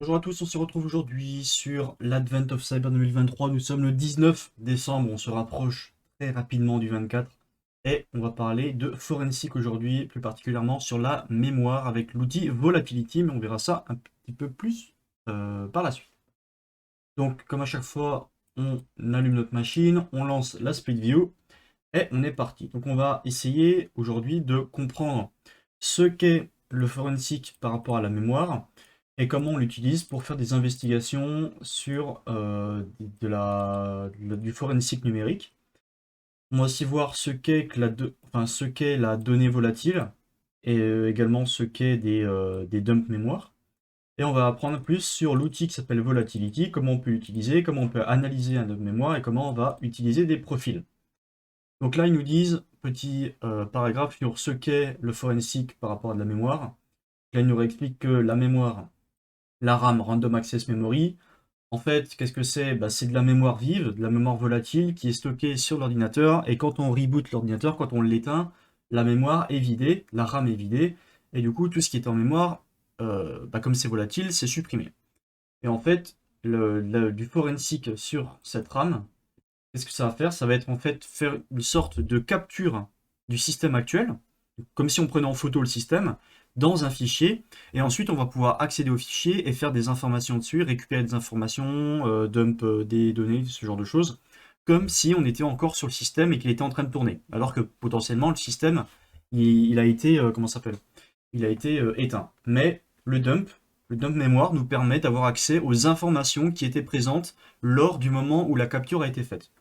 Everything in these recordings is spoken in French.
Bonjour à tous, on se retrouve aujourd'hui sur l'Advent of Cyber 2023. Nous sommes le 19 décembre, on se rapproche très rapidement du 24 et on va parler de forensic aujourd'hui, plus particulièrement sur la mémoire avec l'outil Volatility, mais on verra ça un petit peu plus par la suite. Donc, comme à chaque fois, on allume notre machine, on lance la split view et on est parti. Donc, on va essayer aujourd'hui de comprendre ce qu'est le forensic par rapport à la mémoire et comment on l'utilise pour faire des investigations sur du forensic numérique. On va aussi voir ce qu'est que ce qu'est la donnée volatile et également ce qu'est des dumps mémoire. Et on va apprendre plus sur l'outil qui s'appelle Volatility, comment on peut l'utiliser, comment on peut analyser un dump mémoire et comment on va utiliser des profils. Donc là, ils nous disent, petit paragraphe sur ce qu'est le forensic par rapport à de la mémoire. Là, ils nous réexpliquent que la mémoire, la RAM, Random Access Memory, en fait, qu'est-ce que c'est? Bah, c'est de la mémoire vive, de la mémoire volatile qui est stockée sur l'ordinateur. Et quand on reboot l'ordinateur, quand on l'éteint, la mémoire est vidée, la RAM est vidée. Et du coup, tout ce qui est en mémoire, bah, comme c'est volatile, c'est supprimé. Et en fait, du forensic sur cette RAM, qu'est-ce que ça va faire? Ça va être en fait faire une sorte de capture du système actuel, comme si on prenait en photo le système, dans un fichier, et ensuite on va pouvoir accéder au fichier et faire des informations dessus, récupérer des informations, dump des données, ce genre de choses, comme si on était encore sur le système et qu'il était en train de tourner, alors que potentiellement le système, il a été, comment ça s'appelle? Il a été éteint. Mais le dump mémoire nous permet d'avoir accès aux informations qui étaient présentes lors du moment où la capture a été faite.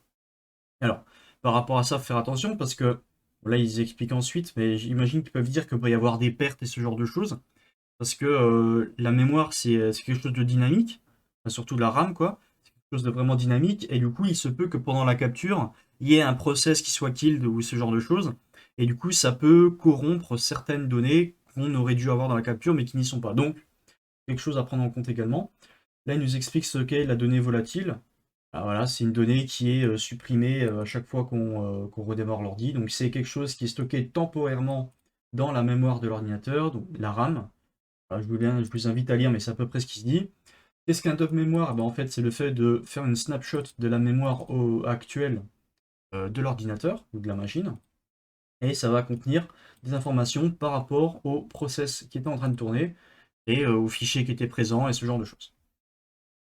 Alors, par rapport à ça, faut faire attention parce que là, ils expliquent ensuite, mais j'imagine qu'ils peuvent dire qu'il peut y avoir des pertes et ce genre de choses. Parce que la mémoire, c'est quelque chose de dynamique, enfin, surtout la RAM, quoi. C'est quelque chose de vraiment dynamique, et du coup, il se peut que pendant la capture, il y ait un process qui soit killed ou ce genre de choses. Et du coup, ça peut corrompre certaines données qu'on aurait dû avoir dans la capture, mais qui n'y sont pas. Donc, quelque chose à prendre en compte également. Là, il nous explique ce qu'est la donnée volatile. Ah, voilà, c'est une donnée qui est supprimée à chaque fois qu'on redémarre l'ordi. Donc c'est quelque chose qui est stocké temporairement dans la mémoire de l'ordinateur, donc la RAM. Je vous invite à lire, mais c'est à peu près ce qui se dit. Qu'est-ce qu'un dump mémoire? En fait, c'est le fait de faire une snapshot de la mémoire actuelle de l'ordinateur ou de la machine. Et ça va contenir des informations par rapport au process qui était en train de tourner et au fichier qui était présent et ce genre de choses.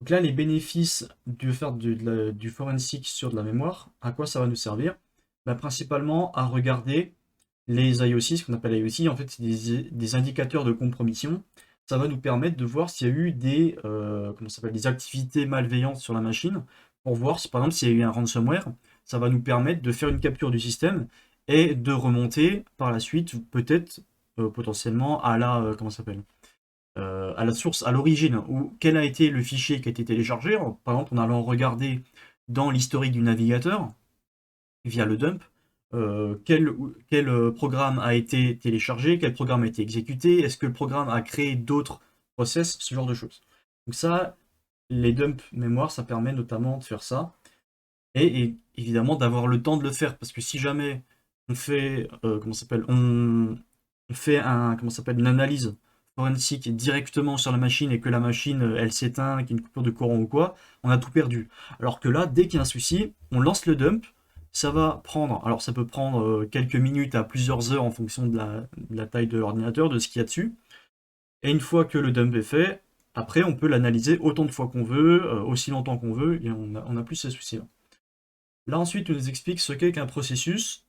Donc là, les bénéfices de faire du forensic sur de la mémoire, à quoi ça va nous servir? Bah, principalement à regarder les IOC, ce qu'on appelle IOC, en fait, c'est des indicateurs de compromission. Ça va nous permettre de voir s'il y a eu comment ça s'appelle, des activités malveillantes sur la machine, pour voir si, par exemple, s'il y a eu un ransomware. Ça va nous permettre de faire une capture du système et de remonter par la suite, peut-être, potentiellement, à comment ça s'appelle? À la source, à l'origine, ou quel a été le fichier qui a été téléchargé, par exemple en allant regarder dans l'historique du navigateur, via le dump, quel programme a été téléchargé, quel programme a été exécuté, est-ce que le programme a créé d'autres process, ce genre de choses. Donc ça, les dumps mémoire, ça permet notamment de faire ça, et évidemment d'avoir le temps de le faire, parce que si jamais on fait, comment ça s'appelle, on fait comment ça s'appelle, une analyse forensique directement sur la machine et que la machine, elle s'éteint, qu'il y a une coupure de courant ou quoi, on a tout perdu. Alors que là, dès qu'il y a un souci, on lance le dump, ça va prendre, alors ça peut prendre quelques minutes à plusieurs heures en fonction de la taille de l'ordinateur, de ce qu'il y a dessus. Et une fois que le dump est fait, après on peut l'analyser autant de fois qu'on veut, aussi longtemps qu'on veut, et on a plus ces soucis-là. Là ensuite, on nous explique ce qu'est qu'un processus.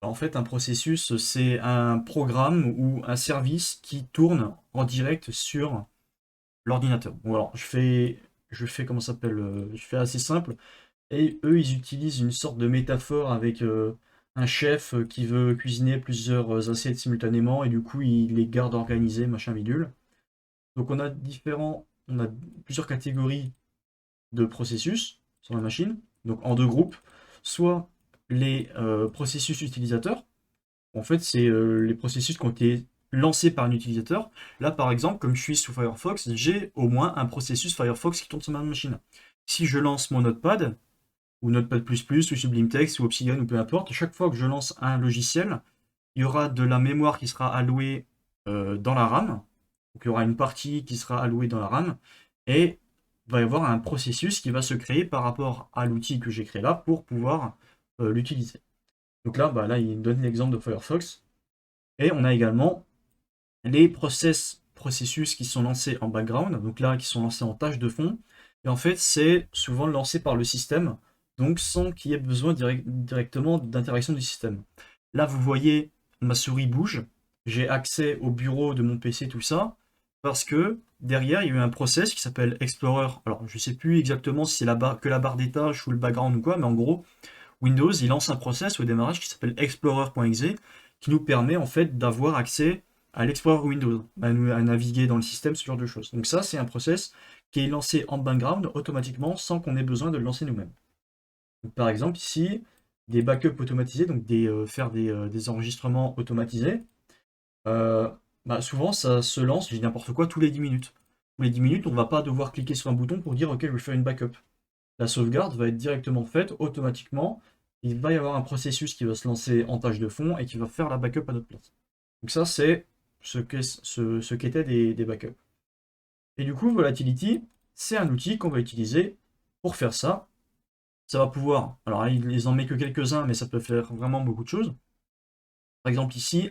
En fait, un processus, c'est un programme ou un service qui tourne en direct sur l'ordinateur. Bon, alors, je fais comment ça s'appelle, je fais assez simple. Et eux, ils utilisent une sorte de métaphore avec un chef qui veut cuisiner plusieurs assiettes simultanément et du coup, il les garde organisés, machin bidule. Donc, on a plusieurs catégories de processus sur la machine, donc en deux groupes, soit les processus utilisateurs, en fait c'est les processus qui ont été lancés par un utilisateur. Là par exemple, comme je suis sous Firefox, j'ai au moins un processus Firefox qui tourne sur ma machine. Si je lance mon Notepad, ou Notepad++, ou Sublime Text, ou Obsidian, ou peu importe, chaque fois que je lance un logiciel, il y aura de la mémoire qui sera allouée dans la RAM, donc il y aura une partie qui sera allouée dans la RAM, et il va y avoir un processus qui va se créer par rapport à l'outil que j'ai créé là pour pouvoir l'utiliser. Donc là, là, il donne l'exemple de Firefox. Et on a également les processus qui sont lancés en background, donc là, qui sont lancés en tâche de fond. Et en fait, c'est souvent lancé par le système, donc sans qu'il y ait besoin directement d'interaction du système. Là, vous voyez, ma souris bouge, j'ai accès au bureau de mon PC, tout ça, parce que derrière, il y a eu un process qui s'appelle Explorer. Alors, je ne sais plus exactement si c'est que la barre des tâches ou le background ou quoi, mais en gros, Windows, il lance un process au démarrage qui s'appelle explorer.exe qui nous permet en fait d'avoir accès à l'Explorer Windows, à naviguer dans le système, ce genre de choses. Donc ça, c'est un process qui est lancé en background automatiquement sans qu'on ait besoin de le lancer nous-mêmes. Par exemple, ici, des backups automatisés, donc faire des enregistrements automatisés, euh, souvent ça se lance, je dis n'importe quoi, tous les 10 minutes. Tous les 10 minutes, on ne va pas devoir cliquer sur un bouton pour dire OK, je vais faire une backup. La sauvegarde va être directement faite automatiquement. Il va y avoir un processus qui va se lancer en tâche de fond et qui va faire la backup à notre place. Donc ça, c'est ce qu'étaient des backups. Et du coup, Volatility, c'est un outil qu'on va utiliser pour faire ça. Ça va pouvoir, alors il les en met que quelques-uns, mais ça peut faire vraiment beaucoup de choses. Par exemple ici,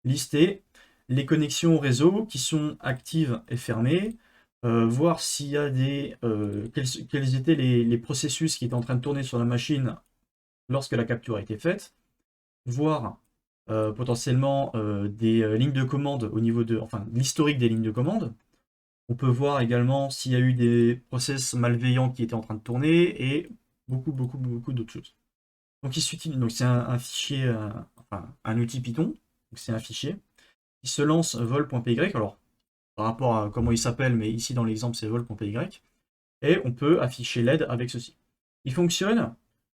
lister les connexions au réseau qui sont actives et fermées, voir s'il y a quels étaient les processus qui étaient en train de tourner sur la machine lorsque la capture a été faite, voir potentiellement des lignes de commande au niveau enfin, l'historique des lignes de commande. On peut voir également s'il y a eu des process malveillants qui étaient en train de tourner et beaucoup d'autres choses. Donc, donc c'est un fichier, enfin, un outil Python, donc c'est un fichier qui se lance vol.py. Alors, par rapport à comment il s'appelle, mais ici dans l'exemple c'est vol.py. Et on peut afficher l'aide avec ceci. Il fonctionne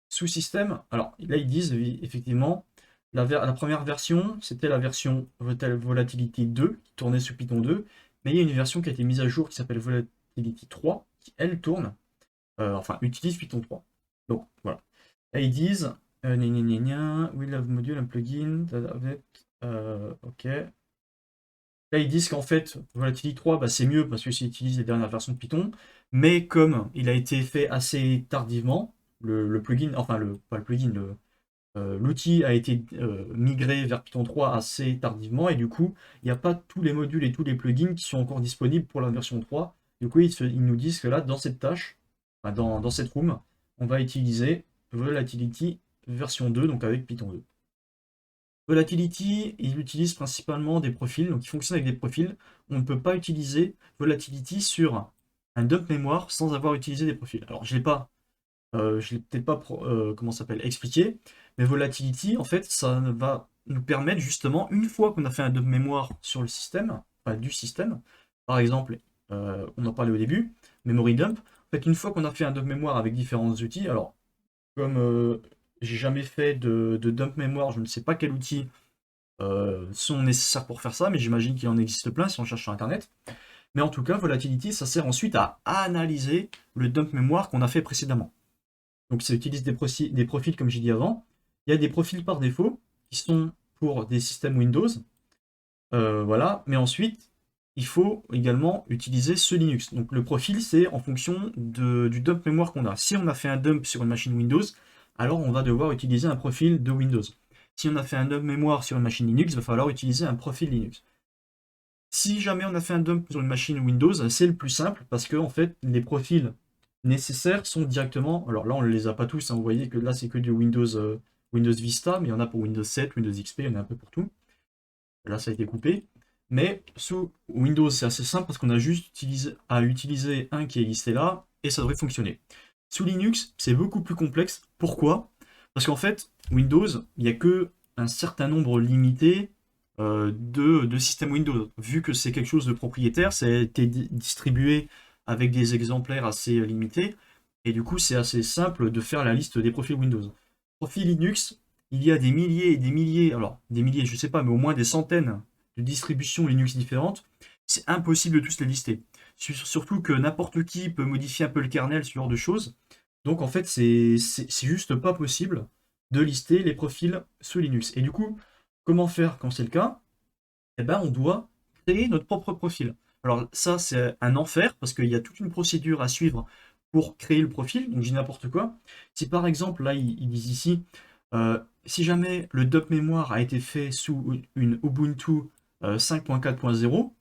sous système. Alors là ils disent effectivement la première version c'était la version Volatility 2 qui tournait sous Python 2, mais il y a une version qui a été mise à jour qui s'appelle Volatility 3 qui elle tourne, enfin utilise Python 3. Donc voilà. Là ils disent we love module un plugin. Ok. Là, ils disent qu'en fait, Volatility 3, c'est mieux parce que ça utilise les dernières versions de Python, mais comme il a été fait assez tardivement, le plugin, enfin, pas le plugin, l'outil a été migré vers Python 3 assez tardivement, et du coup, il n'y a pas tous les modules et tous les plugins qui sont encore disponibles pour la version 3. Du coup, ils nous disent que là, dans cette tâche, enfin, dans cette room, on va utiliser Volatility version 2, donc avec Python 2. Volatility, il utilise principalement des profils, donc il fonctionne avec des profils. On ne peut pas utiliser Volatility sur un dump mémoire sans avoir utilisé des profils. Alors je l'ai peut-être pas comment ça s'appelle expliqué, mais Volatility, en fait, ça va nous permettre justement, une fois qu'on a fait un dump mémoire sur le système, enfin du système, par exemple, on en parlait au début, memory dump. En fait, une fois qu'on a fait un dump mémoire avec différents outils, alors comme j'ai jamais fait de dump mémoire, je ne sais pas quels outils sont nécessaires pour faire ça, mais j'imagine qu'il en existe plein si on cherche sur Internet. Mais en tout cas, Volatility, ça sert ensuite à analyser le dump mémoire qu'on a fait précédemment. Donc ça utilise des profils, comme j'ai dit avant. Il y a des profils par défaut qui sont pour des systèmes Windows. Voilà. Mais ensuite, il faut également utiliser ce Linux. Donc le profil, c'est en fonction du dump mémoire qu'on a. Si on a fait un dump sur une machine Windows, alors on va devoir utiliser un profil de Windows. Si on a fait un dump mémoire sur une machine Linux, il va falloir utiliser un profil Linux. Si jamais on a fait un dump sur une machine Windows, c'est le plus simple parce que en fait, les profils nécessaires sont directement. Alors là, on ne les a pas tous, hein, vous voyez que là, c'est que du Windows Vista, mais il y en a pour Windows 7, Windows XP, il y en a un peu pour tout. Là, ça a été coupé. Mais sous Windows, c'est assez simple parce qu'on a juste à utiliser un qui est listé là et ça devrait fonctionner. Sous Linux, c'est beaucoup plus complexe. Pourquoi? Parce qu'en fait, Windows, il n'y a que un certain nombre limité de systèmes Windows. Vu que c'est quelque chose de propriétaire, ça a été distribué avec des exemplaires assez limités. Et du coup, c'est assez simple de faire la liste des profils Windows. Profil Linux, il y a des milliers et des milliers, alors des milliers, je sais pas, mais au moins des centaines de distributions Linux différentes. C'est impossible de tous les lister. Surtout que n'importe qui peut modifier un peu le kernel, ce genre de choses. Donc en fait, c'est juste pas possible de lister les profils sous Linux. Et du coup, comment faire quand c'est le cas? Eh ben, on doit créer notre propre profil. Alors ça, c'est un enfer parce qu'il y a toute une procédure à suivre pour créer le profil. Donc j'ai n'importe quoi. Si par exemple, là, ils disent ici, si jamais le dump mémoire a été fait sous une Ubuntu 5.4.0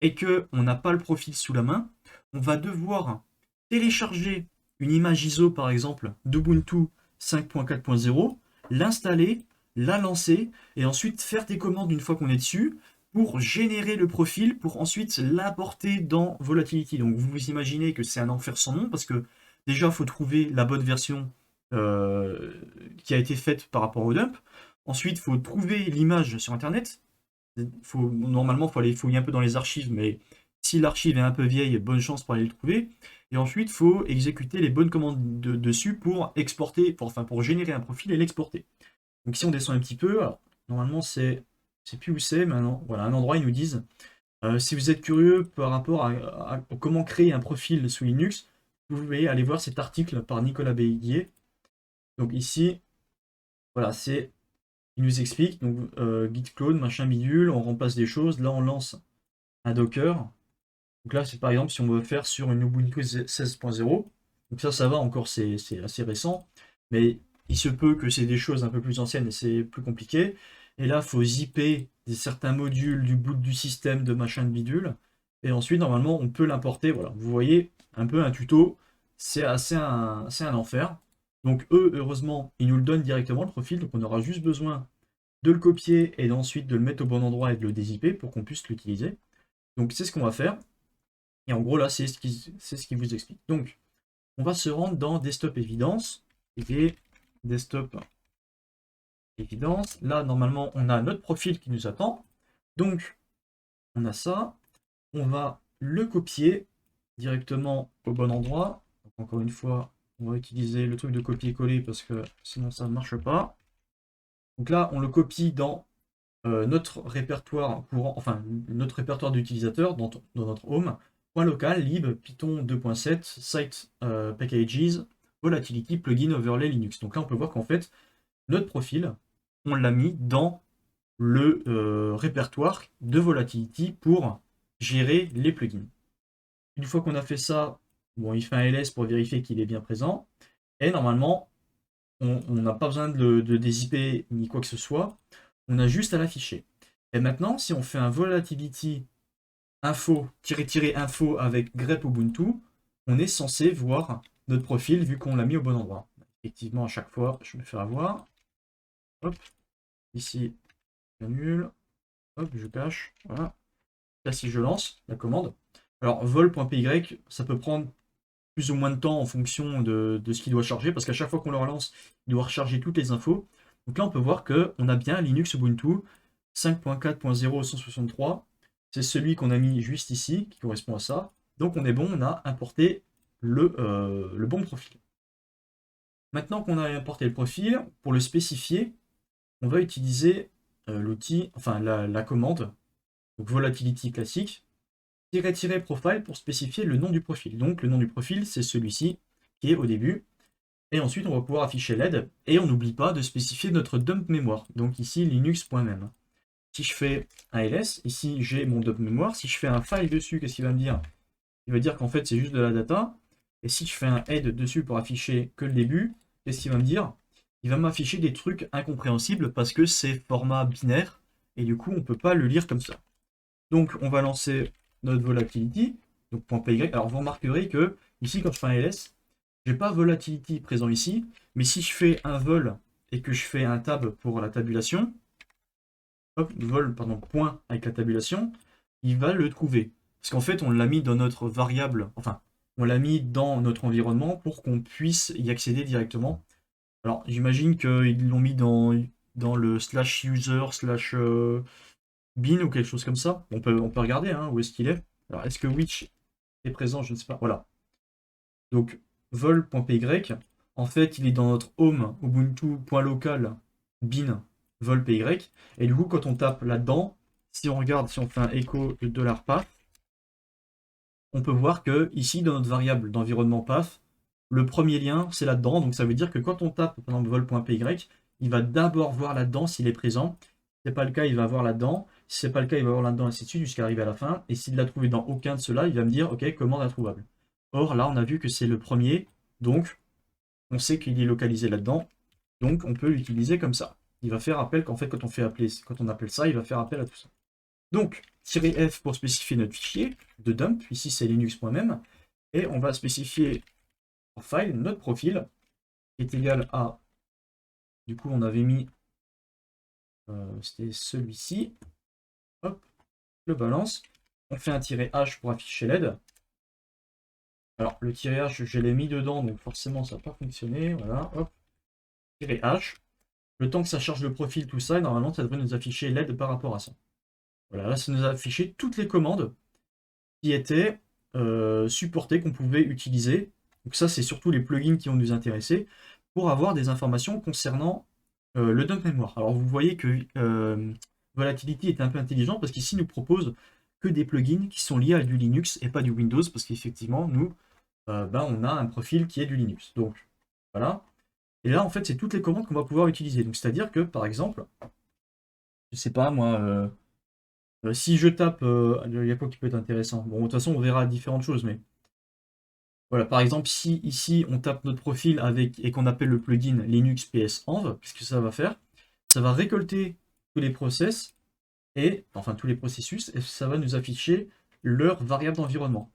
et que on n'a pas le profil sous la main, on va devoir télécharger une image ISO par exemple d'Ubuntu 5.4.0, l'installer, la lancer et ensuite faire des commandes une fois qu'on est dessus pour générer le profil pour ensuite l'importer dans Volatility. Donc vous vous imaginez que c'est un enfer sans nom parce que déjà il faut trouver la bonne version qui a été faite par rapport au dump. Ensuite, il faut trouver l'image sur internet. Normalement, il faut aller fouiller un peu dans les archives, mais si l'archive est un peu vieille, bonne chance pour aller le trouver. Et ensuite, il faut exécuter les bonnes commandes dessus pour exporter, pour générer un profil et l'exporter. Donc si on descend un petit peu, alors, normalement c'est plus où c'est maintenant. Voilà, un endroit, ils nous disent si vous êtes curieux par rapport à comment créer un profil sous Linux, vous pouvez aller voir cet article par Nicolas Béguier. Donc ici, voilà, il nous explique, donc git clone, machin bidule, on remplace des choses, là on lance un Docker. Donc là, c'est par exemple si on veut faire sur une Ubuntu 16.0. Donc ça va encore, c'est assez récent. Mais il se peut que c'est des choses un peu plus anciennes et c'est plus compliqué. Et là, il faut zipper certains modules du boot du système de machin de bidule. Et ensuite, normalement, on peut l'importer. Voilà, vous voyez un peu un tuto. C'est un enfer. Donc eux, heureusement, ils nous le donnent directement, le profil. Donc on aura juste besoin de le copier et ensuite de le mettre au bon endroit et de le dézipper pour qu'on puisse l'utiliser. Donc c'est ce qu'on va faire. Et en gros, là, c'est ce qui vous explique. Donc, on va se rendre dans Desktop Évidence. Et Desktop Évidence. Là, normalement, on a notre profil qui nous attend. Donc, on a ça. On va le copier directement au bon endroit. Donc, encore une fois, on va utiliser le truc de copier-coller parce que sinon, ça ne marche pas. Donc là, on le copie dans notre répertoire courant, enfin notre répertoire d'utilisateurs dans notre home, .local, lib, python 2.7, site packages, volatility, plugin, overlay, Linux. Donc là, on peut voir qu'en fait, notre profil, on l'a mis dans le répertoire de Volatility pour gérer les plugins. Une fois qu'on a fait ça, bon, il fait un ls pour vérifier qu'il est bien présent. Et normalement, on n'a pas besoin de dézipper ni quoi que ce soit. On a juste à l'afficher. Et maintenant, si on fait un volatility info, info avec grep Ubuntu, on est censé voir notre profil vu qu'on l'a mis au bon endroit. Effectivement, à chaque fois, je me fais avoir. Hop, ici, j'annule. Hop, je cache. Voilà. Là, si je lance la commande. Alors, vol.py, ça peut prendre plus ou moins de temps en fonction de ce qu'il doit charger, parce qu'à chaque fois qu'on le relance, il doit recharger toutes les infos. Donc là, on peut voir qu'on a bien Linux Ubuntu 5.4.0.163. C'est celui qu'on a mis juste ici, qui correspond à ça. Donc on est bon, on a importé le bon profil. Maintenant qu'on a importé le profil, pour le spécifier, on va utiliser l'outil, enfin la commande, donc volatility classique, -profile pour spécifier le nom du profil. Donc le nom du profil, c'est celui-ci qui est au début. Et ensuite, on va pouvoir afficher l'aide. Et on n'oublie pas de spécifier notre dump mémoire. Donc ici, linux.mem. Si je fais un ls, ici j'ai mon dump mémoire. Si je fais un file dessus, qu'est-ce qu'il va me dire? Il va dire qu'en fait, c'est juste de la data. Et si je fais un head dessus pour afficher que le début, qu'est-ce qu'il va me dire? Il va m'afficher des trucs incompréhensibles parce que c'est format binaire. Et du coup, on ne peut pas le lire comme ça. Donc, on va lancer notre volatility, donc .py. Alors, vous remarquerez que ici, quand je fais un ls, j'ai pas volatility présent ici, mais si je fais un vol et que je fais un tab pour la tabulation, hop, vol, pardon, point avec la tabulation, il va le trouver. Parce qu'en fait, on l'a mis dans notre variable, enfin, on l'a mis dans notre environnement pour qu'on puisse y accéder directement. Alors, j'imagine qu'ils l'ont mis dans le slash user slash bin ou quelque chose comme ça. On peut regarder hein, où est-ce qu'il est. Alors, est-ce que Witch est présent? Je ne sais pas. Voilà. Donc, vol.py, en fait, il est dans notre home ubuntu.local bin vol.py. Et du coup, quand on tape là-dedans, si on regarde, si on fait un echo de $path, on peut voir que ici, dans notre variable d'environnement path, le premier lien, c'est là-dedans. Donc, ça veut dire que quand on tape, par exemple, vol.py, il va d'abord voir là-dedans s'il est présent. Si ce n'est pas le cas, il va voir là-dedans. Si c'est pas le cas, il va voir là-dedans, ainsi de suite, jusqu'à arriver à la fin. Et s'il l'a trouvé dans aucun de ceux-là, il va me dire, OK, commande introuvable. Or, là, on a vu que c'est le premier, donc on sait qu'il est localisé là-dedans, donc on peut l'utiliser comme ça. Il va faire appel, qu'en fait, quand on appelle ça, il va faire appel à tout ça. Donc, -f pour spécifier notre fichier de dump, ici c'est linux.mem, et on va spécifier en file notre profil, qui est égal à, du coup on avait mis, c'était celui-ci, hop, le balance, on fait un -h pour afficher l'aide. Alors le -h je l'ai mis dedans, donc forcément ça n'a pas fonctionné, voilà, hop, -h, le temps que ça charge le profil, tout ça, et normalement ça devrait nous afficher l'aide par rapport à ça. Voilà, là ça nous a affiché toutes les commandes qui étaient supportées, qu'on pouvait utiliser. Donc ça, c'est surtout les plugins qui vont nous intéresser pour avoir des informations concernant le dump mémoire. Alors vous voyez que Volatility est un peu intelligent parce qu'ici, il nous propose que des plugins qui sont liés à du Linux et pas du Windows, parce qu'effectivement, nous, on a un profil qui est du Linux. Donc voilà. Et là, en fait, c'est toutes les commandes qu'on va pouvoir utiliser. Donc c'est-à-dire que, par exemple, je sais pas moi, si je tape, il y a quoi qui peut être intéressant? Bon, de toute façon, on verra différentes choses, mais voilà, par exemple, si ici on tape notre profil avec et qu'on appelle le plugin Linux PS Env, qu'est-ce que ça va faire? Ça va récolter tous les process et enfin tous les processus et ça va nous afficher leur variable d'environnement.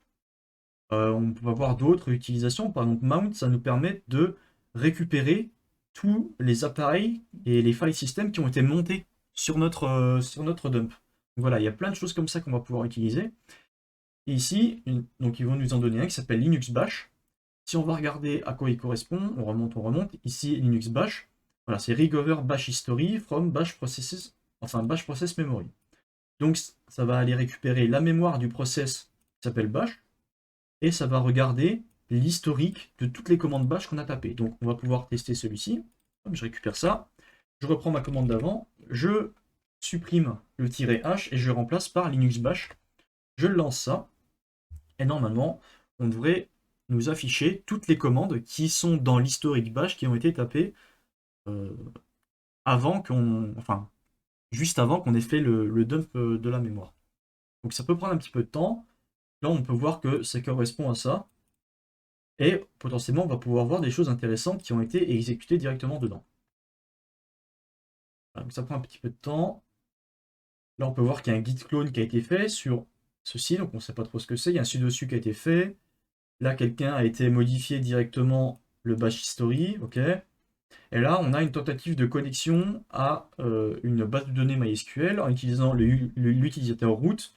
On peut avoir d'autres utilisations, par exemple mount, ça nous permet de récupérer tous les appareils et les file systems qui ont été montés sur notre dump. Donc voilà, il y a plein de choses comme ça qu'on va pouvoir utiliser. Et ici, donc ils vont nous en donner un qui s'appelle Linux Bash. Si on va regarder à quoi il correspond, on remonte, on remonte. Ici, Linux Bash. Voilà, c'est Recover Bash History from Bash Processes, enfin Bash Process Memory. Donc ça va aller récupérer la mémoire du process qui s'appelle Bash et ça va regarder l'historique de toutes les commandes Bash qu'on a tapées. Donc on va pouvoir tester celui-ci. Je récupère ça. Je reprends ma commande d'avant. Je supprime le "-h et je le remplace par Linux Bash. Je lance ça. Et normalement, on devrait nous afficher toutes les commandes qui sont dans l'historique bash qui ont été tapées euh, enfin, juste avant qu'on ait fait le dump de la mémoire. Donc ça peut prendre un petit peu de temps. Là, on peut voir que ça correspond à ça. Et potentiellement, on va pouvoir voir des choses intéressantes qui ont été exécutées directement dedans. Voilà, donc ça prend un petit peu de temps. Là, on peut voir qu'il y a un git clone qui a été fait sur ceci, donc on ne sait pas trop ce que c'est. Il y a un sudo su qui a été fait. Là, quelqu'un a été modifié directement le bash history, ok. Et là, on a une tentative de connexion à une base de données MySQL en utilisant l'utilisateur root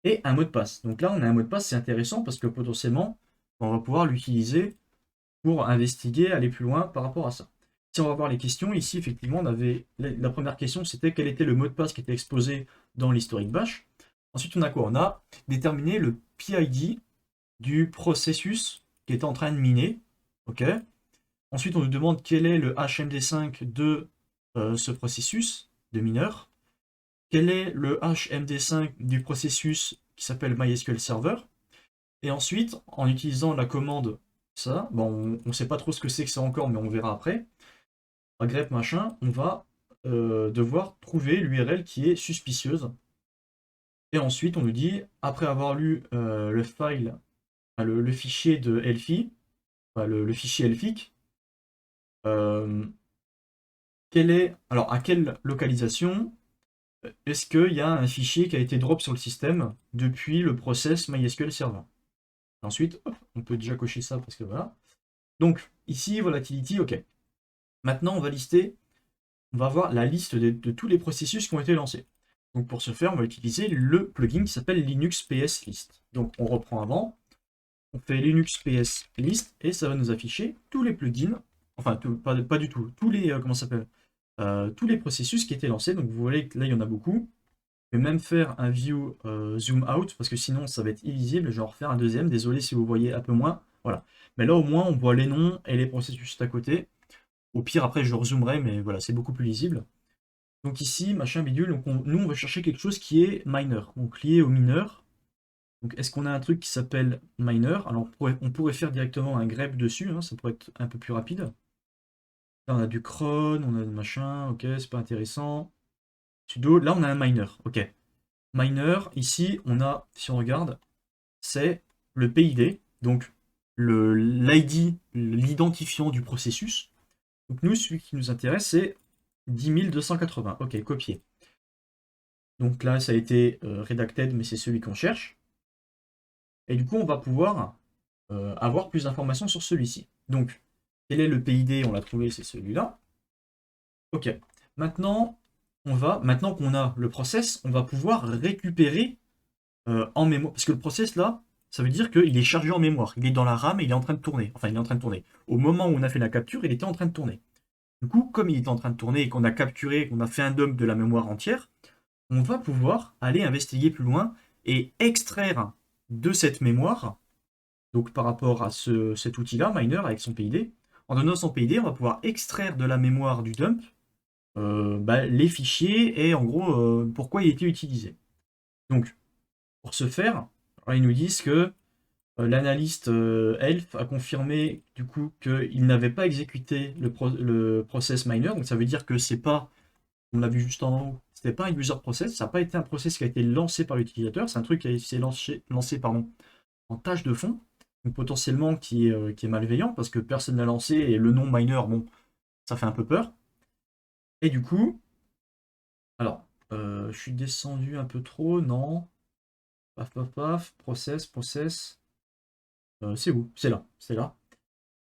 et un mot de passe. Donc là, on a un mot de passe, c'est intéressant parce que potentiellement, on va pouvoir l'utiliser pour investiguer, aller plus loin par rapport à ça. Si on va voir les questions, ici, effectivement, on avait la première question, c'était quel était le mot de passe qui était exposé dans l'historique bash. Ensuite, on a quoi? On a déterminé le PID du processus qui est en train de miner. Ok. Ensuite, on nous demande quel est le HMD5 de ce processus de mineur. Quel est le HMD5 du processus qui s'appelle MySQL Server. Et ensuite, en utilisant la commande ça, bon, on ne sait pas trop ce que c'est que ça encore, mais on verra après. Grep machin, on va devoir trouver l'URL qui est suspicieuse. Et ensuite, on nous dit, après avoir lu le file, le fichier de Elfi, le fichier elfic, alors à quelle localisation est-ce qu'il y a un fichier qui a été drop sur le système depuis le process MySQL Server. Ensuite, hop, on peut déjà cocher ça parce que voilà. Donc ici, volatility, ok. Maintenant, on va voir la liste de tous les processus qui ont été lancés. Donc pour ce faire, on va utiliser le plugin qui s'appelle Linux PS List. Donc on reprend avant, on fait Linux PS List et ça va nous afficher tous les plugins, enfin pas du tout, tous les comment ça s'appelle, tous les processus qui étaient lancés. Donc vous voyez que là il y en a beaucoup. Je vais même faire un view zoom out parce que sinon ça va être illisible. Je vais en refaire un deuxième. Désolé si vous voyez un peu moins. Voilà. Mais là au moins on voit les noms et les processus juste à côté. Au pire après je rezoomerai, mais voilà, c'est beaucoup plus lisible. Donc ici, machin bidule, donc nous on va chercher quelque chose qui est mineur, donc lié au mineur. Donc est-ce qu'on a un truc qui s'appelle mineur? Alors on pourrait faire directement un grep dessus, hein, ça pourrait être un peu plus rapide. Là on a du cron, on a du machin, ok, c'est pas intéressant. Sudo, là on a un mineur, ok. miner, ici, on a, si on regarde, c'est le PID, donc l'ID, l'identifiant du processus. Donc nous, celui qui nous intéresse, c'est 10 280. Ok, copier. Donc là, ça a été redacted, mais c'est celui qu'on cherche. Et du coup, on va pouvoir avoir plus d'informations sur celui-ci. Donc, quel est le PID? On l'a trouvé, c'est celui-là. Ok. Maintenant qu'on a le process, on va pouvoir récupérer en mémoire. Parce que le process là, ça veut dire qu'il est chargé en mémoire. Il est dans la RAM et il est en train de tourner. Enfin, il est en train de tourner. Au moment où on a fait la capture, il était en train de tourner. Du coup, comme il est en train de tourner et qu'on a capturé, qu'on a fait un dump de la mémoire entière, on va pouvoir aller investiguer plus loin et extraire de cette mémoire, donc par rapport à cet outil-là, Miner, avec son PID, en donnant son PID, on va pouvoir extraire de la mémoire du dump les fichiers et en gros pourquoi il était utilisé. Donc, pour ce faire, ils nous disent que l'analyste Elf a confirmé du coup qu'il n'avait pas exécuté le process miner, donc ça veut dire que c'est pas, on l'a vu juste en haut, c'était pas un user process, ça n'a pas été un process qui a été lancé par l'utilisateur, c'est un truc qui a été lancé pardon, en tâche de fond, donc potentiellement qui est malveillant parce que personne n'a lancé et le nom miner, bon, ça fait un peu peur. Et du coup, alors, je suis descendu un peu trop, non. Paf, paf, paf, process. C'est où? C'est là, c'est là.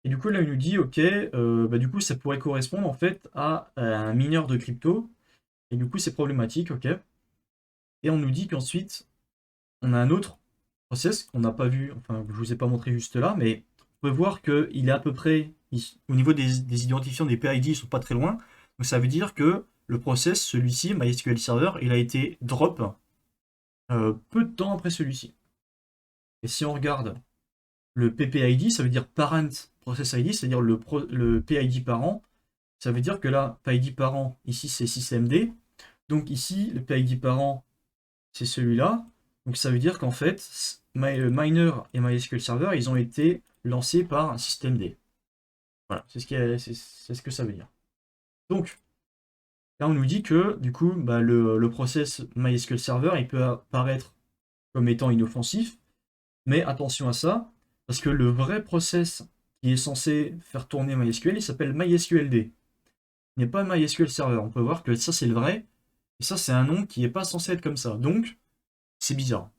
Et du coup, là, il nous dit, ok, du coup, ça pourrait correspondre en fait à un mineur de crypto. Et du coup, c'est problématique, ok. Et on nous dit qu'ensuite, on a un autre process qu'on n'a pas vu, enfin, je vous ai pas montré juste là, mais on peut voir qu'il est à peu près, au niveau des identifiants des PID, ils sont pas très loin. Donc ça veut dire que le process, celui-ci, MySQL Server, il a été drop peu de temps après celui-ci. Et si on regarde le PPID, ça veut dire Parent Process ID, c'est-à-dire le PID parent. Ça veut dire que là, PID parent, ici c'est systemd. Donc ici, le PID parent, c'est celui-là. Donc ça veut dire qu'en fait, Miner et MySQL Server, ils ont été lancés par un systemd. Voilà, c'est ce que ça veut dire. Donc, là on nous dit que du coup, le process MySQL Server, il peut apparaître comme étant inoffensif, mais attention à ça, parce que le vrai process qui est censé faire tourner MySQL, il s'appelle MySQLD. Il n'est pas MySQL Server. On peut voir que ça, c'est le vrai. Et ça, c'est un nom qui n'est pas censé être comme ça. Donc, c'est bizarre.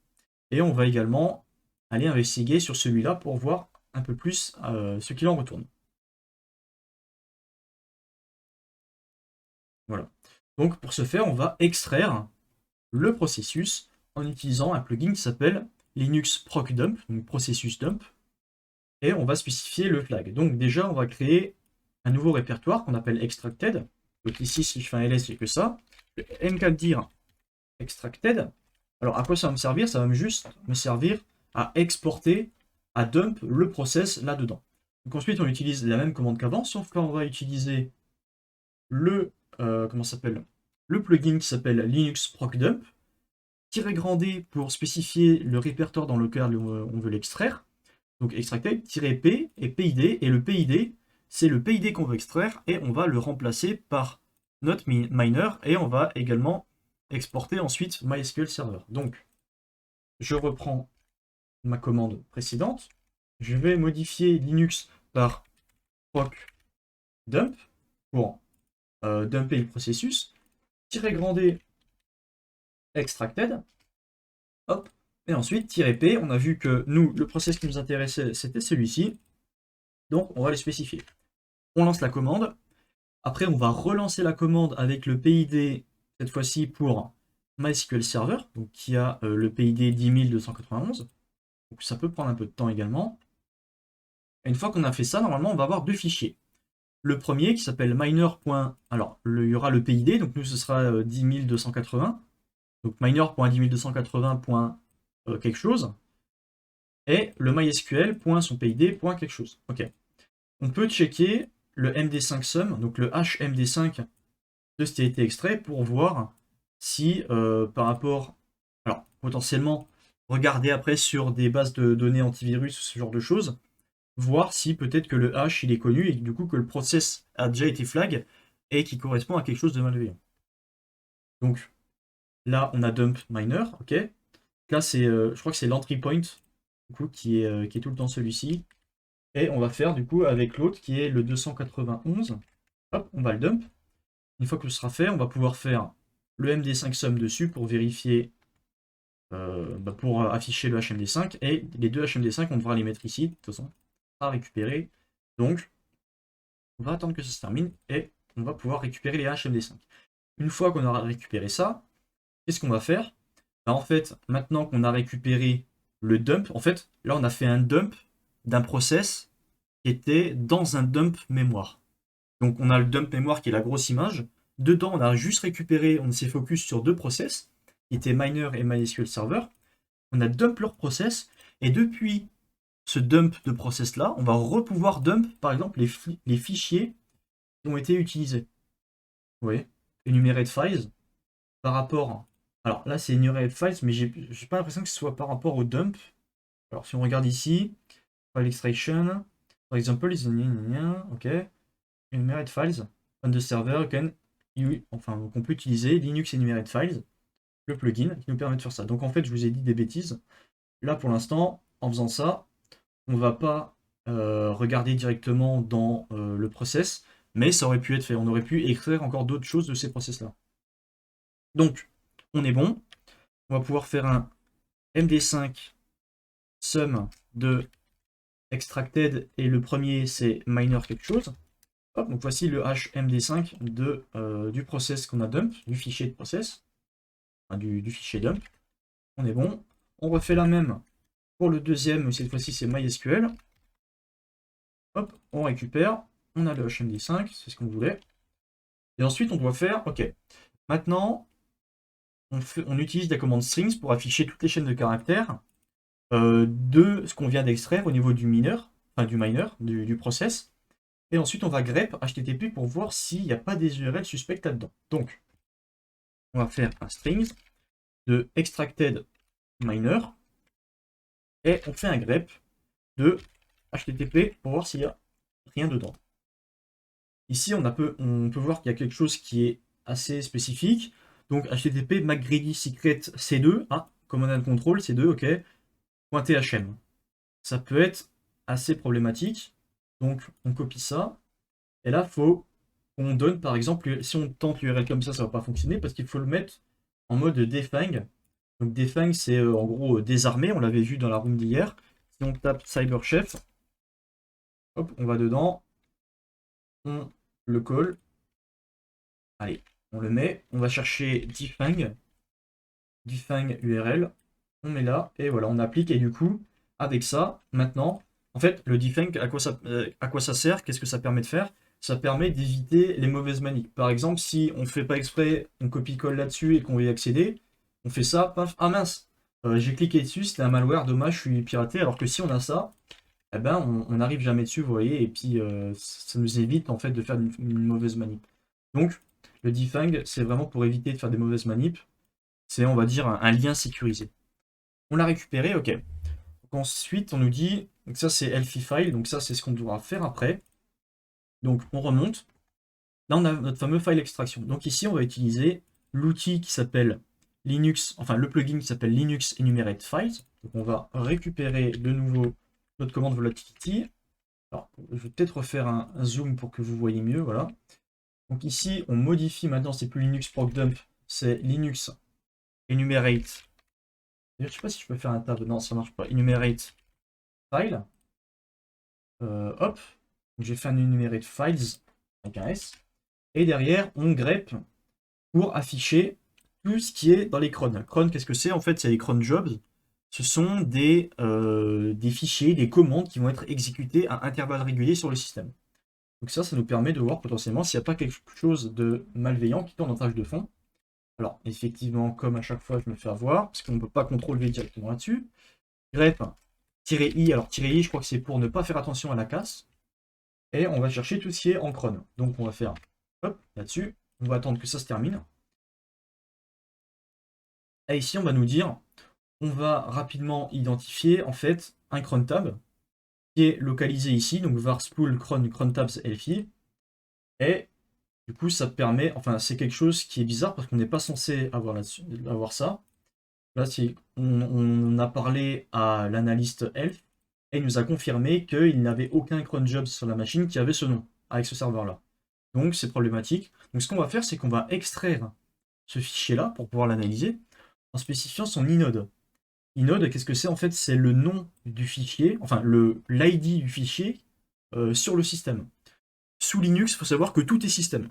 Et on va également aller investiguer sur celui-là pour voir un peu plus ce qu'il en retourne. Voilà. Donc, pour ce faire, on va extraire le processus en utilisant un plugin qui s'appelle Linux Proc Dump, donc processus dump. Et on va spécifier le flag. Donc déjà, on va créer un nouveau répertoire qu'on appelle extracted. Donc ici, si je fais un ls, j'ai que ça. Le mcat dire extracted. Alors à quoi ça va me servir? Ça va juste me servir à exporter, à dump le process là-dedans. Donc ensuite, on utilise la même commande qu'avant, sauf qu'on va utiliser le, comment s'appelle, le plugin qui s'appelle Linux Proc Dump, -d pour spécifier le répertoire dans lequel on veut l'extraire. Donc extracted-p et PID, et le PID, c'est le PID qu'on veut extraire, et on va le remplacer par notre miner, et on va également exporter ensuite MySQL Server. Donc, je reprends ma commande précédente, je vais modifier Linux par proc dump pour dumper le processus, -d extracted, hop, et ensuite -p, on a vu que nous, le process qui nous intéressait, c'était celui-ci, donc on va le spécifier. On lance la commande. Après, on va relancer la commande avec le PID, cette fois-ci pour MySQL Server, donc qui a le PID 10291. Donc ça peut prendre un peu de temps également. Et une fois qu'on a fait ça, normalement, on va avoir deux fichiers. Le premier qui s'appelle miner. Alors, il y aura le PID, donc nous, ce sera 10280. Donc miner.10280. Quelque chose. Et le MySQL. Son PID. Quelque chose. Ok. On peut checker le MD5 sum, donc le hash MD5 de ce qui a été extrait pour voir si par rapport, alors potentiellement regarder après sur des bases de données antivirus, ce genre de choses, voir si peut-être que le hash il est connu et du coup que le process a déjà été flag et qui correspond à quelque chose de malveillant. Donc Là, on a dump miner, ok. Là, c'est, je crois que c'est l'entry point, du coup, qui est tout le temps celui-ci. Et on va faire, du coup, avec l'autre, qui est le 291. Hop, on va le dump. Une fois que ce sera fait, on va pouvoir faire le MD5 sum dessus pour vérifier, pour afficher le HMD5. Et les deux HMD5, on devra les mettre ici, de toute façon, à récupérer. Donc, on va attendre que ça se termine et on va pouvoir récupérer les HMD5. Une fois qu'on aura récupéré ça, qu'est-ce qu'on va faire? Bah, en fait, maintenant qu'on a récupéré le dump, en fait, là, on a fait un dump d'un process qui était dans un dump mémoire. Donc, on a le dump mémoire qui est la grosse image. Dedans, on a juste récupéré, on s'est focus sur deux process, qui étaient Miner et MySQL Server. On a dump leur process, et depuis ce dump de process là, on va pouvoir dump, par exemple, les fichiers qui ont été utilisés. Vous voyez? Enumerate files par rapport. Alors là, c'est enumerate files, mais j'ai pas l'impression que ce soit par rapport au dump. Alors si on regarde ici, file extraction, for example, is ok, enumerate files on the server enfin qu'on peut utiliser Linux enumerate files, le plugin qui nous permet de faire ça. Donc en fait, je vous ai dit des bêtises. Là, pour l'instant, en faisant ça, on va pas regarder directement dans le process, mais ça aurait pu être fait. On aurait pu extraire encore d'autres choses de ces process-là. Donc, on est bon. On va pouvoir faire un MD5 sum de extracted et le premier c'est miner quelque chose. Hop, donc voici le HMD5 du process qu'on a dump, du fichier de process, enfin, du fichier dump. On est bon. On refait la même pour le deuxième, cette fois-ci c'est MySQL. Hop, on récupère, on a le HMD5, c'est ce qu'on voulait. Et ensuite on doit faire, ok, maintenant on utilise la commande strings pour afficher toutes les chaînes de caractères de ce qu'on vient d'extraire au niveau du mineur, enfin du miner, du process. Et ensuite, on va grep HTTP pour voir s'il n'y a pas des URL suspectes là-dedans. Donc, on va faire un strings de extracted miner et on fait un grep de HTTP pour voir s'il n'y a rien dedans. Ici, on peut voir qu'il y a quelque chose qui est assez spécifique. Donc, HTTP McGreedy Secret C2, ah, command and control C2, ok, .thm. Ça peut être assez problématique. Donc, on copie ça. Et là, il faut qu'on donne, par exemple, si on tente l'URL comme ça ne va pas fonctionner parce qu'il faut le mettre en mode defang. Donc defang, c'est en gros désarmer, on l'avait vu dans la room d'hier. Si on tape cyberchef, hop, on va dedans, on le colle. Allez, on le met, on va chercher defang, defang URL, on met là, et voilà, on applique, et du coup, avec ça, maintenant, en fait, le defang, à quoi ça sert? Qu'est-ce que ça permet de faire? Ça permet d'éviter les mauvaises manips. Par exemple, si on ne fait pas exprès, on copie-colle là-dessus et qu'on veut y accéder, on fait ça, paf, ah mince, j'ai cliqué dessus, c'était un malware, dommage, je suis piraté, alors que si on a ça, eh ben, on n'arrive jamais dessus, vous voyez, et puis ça nous évite en fait de faire une mauvaise manip. Donc, le defang, c'est vraiment pour éviter de faire des mauvaises manips, c'est, on va dire, un lien sécurisé. On l'a récupéré, ok. Donc ensuite, on nous dit, donc ça c'est Elfie file, donc ça c'est ce qu'on devra faire après. Donc on remonte. Là, on a notre fameux file extraction. Donc ici, on va utiliser l'outil qui s'appelle Linux, enfin le plugin qui s'appelle Linux Enumerate Files. Donc on va récupérer de nouveau notre commande volatility. Alors, je vais peut-être refaire un zoom pour que vous voyez mieux, voilà. Donc ici, on modifie maintenant, c'est plus Linux proc dump, c'est Linux Enumerate. Je ne sais pas si je peux faire un tab, non, ça marche pas. Enumerate file. Hop, j'ai fait un enumerate files avec un S. Et derrière, on grep pour afficher tout ce qui est dans les cron. Cron, qu'est-ce que c'est? En fait, c'est les cron jobs. Ce sont des fichiers, des commandes qui vont être exécutées à intervalles réguliers sur le système. Donc ça nous permet de voir potentiellement s'il n'y a pas quelque chose de malveillant qui tourne en tâche de fond. Alors, effectivement, comme à chaque fois, je me fais avoir, parce qu'on ne peut pas contrôler directement là-dessus. Grep-i, alors -i, je crois que c'est pour ne pas faire attention à la casse. Et on va chercher tout ce qui est en cron. Donc on va faire hop là-dessus. On va attendre que ça se termine. Et ici, on va nous dire, on va rapidement identifier en fait un cron tab qui est localisé ici, donc var spool cron tabs elfie. Et Du coup, ça permet, enfin, c'est quelque chose qui est bizarre parce qu'on n'est pas censé avoir ça. Là, si on a parlé à l'analyste Elf et il nous a confirmé qu'il n'avait aucun cron job sur la machine qui avait ce nom, avec ce serveur-là. Donc, c'est problématique. Donc, ce qu'on va faire, c'est qu'on va extraire ce fichier-là pour pouvoir l'analyser en spécifiant son inode. Inode, qu'est-ce que c'est? En fait, c'est le nom du fichier, enfin, l'ID du fichier sur le système. Sous Linux, il faut savoir que tout est système.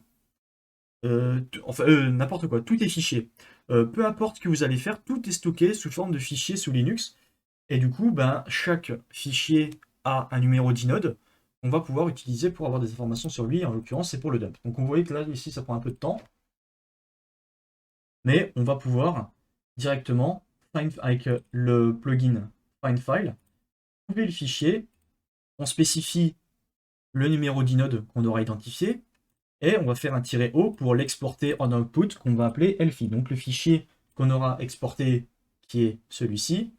Enfin, n'importe quoi, tout est fichier. Peu importe ce que vous allez faire, tout est stocké sous forme de fichier sous Linux. Et du coup, ben, chaque fichier a un numéro d'inode qu'on va pouvoir utiliser pour avoir des informations sur lui. En l'occurrence, c'est pour le dump. Donc, on voit que là, ici, ça prend un peu de temps. Mais on va pouvoir directement, avec le plugin Find File, trouver le fichier. On spécifie le numéro d'inode qu'on aura identifié. Et on va faire un "-o" pour l'exporter en output qu'on va appeler Elfi. Donc le fichier qu'on aura exporté, qui est celui-ci,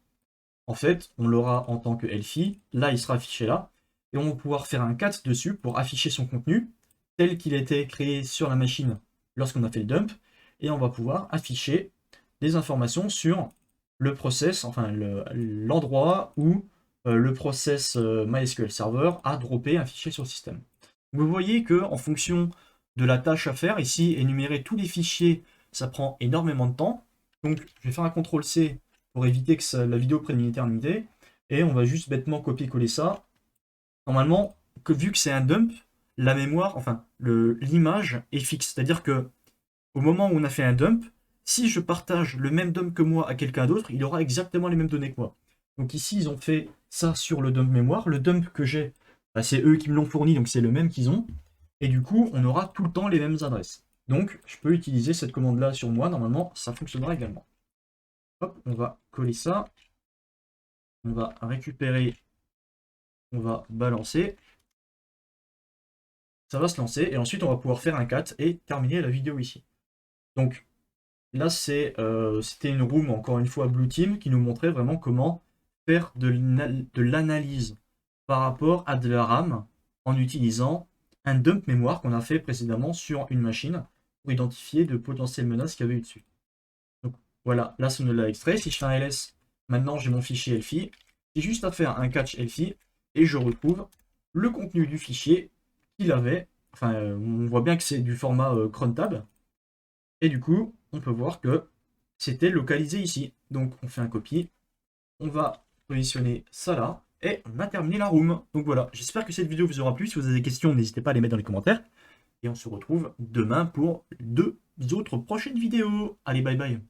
en fait, on l'aura en tant que Elfi. Là, il sera affiché là. Et on va pouvoir faire un cat dessus pour afficher son contenu tel qu'il a été créé sur la machine lorsqu'on a fait le dump. Et on va pouvoir afficher des informations sur le process, enfin l'endroit où le process MySQL Server a droppé un fichier sur le système. Vous voyez que en fonction de la tâche à faire, ici, énumérer tous les fichiers, ça prend énormément de temps. Donc, je vais faire un CTRL-C pour éviter que la vidéo prenne une éternité. Et on va juste bêtement copier-coller ça. Normalement, vu que c'est un dump, la mémoire, enfin, l'image est fixe. C'est-à-dire que au moment où on a fait un dump, si je partage le même dump que moi à quelqu'un d'autre, il aura exactement les mêmes données que moi. Donc ici, ils ont fait ça sur le dump mémoire. Le dump que j'ai, bah, c'est eux qui me l'ont fourni, donc c'est le même qu'ils ont. Et du coup, on aura tout le temps les mêmes adresses. Donc, je peux utiliser cette commande-là sur moi. Normalement, ça fonctionnera également. Hop, on va coller ça. On va récupérer. On va balancer. Ça va se lancer. Et ensuite, on va pouvoir faire un cat et terminer la vidéo ici. Donc, là, c'était une room, encore une fois, Blue Team, qui nous montrait vraiment comment faire de l'analyse par rapport à de la RAM en utilisant un dump mémoire qu'on a fait précédemment sur une machine pour identifier de potentielles menaces qu'il y avait eu dessus. Donc voilà, là, ça me l'a extrait. Si je fais un ls, maintenant j'ai mon fichier Elfi. J'ai juste à faire un catch Elfi et je retrouve le contenu du fichier qu'il avait. Enfin, on voit bien que c'est du format crontab. Et du coup, on peut voir que c'était localisé ici. Donc on fait un copie, on va positionner ça là, et on a terminé la room. Donc voilà, j'espère que cette vidéo vous aura plu. Si vous avez des questions, n'hésitez pas à les mettre dans les commentaires. Et on se retrouve demain pour deux autres prochaines vidéos. Allez, bye bye.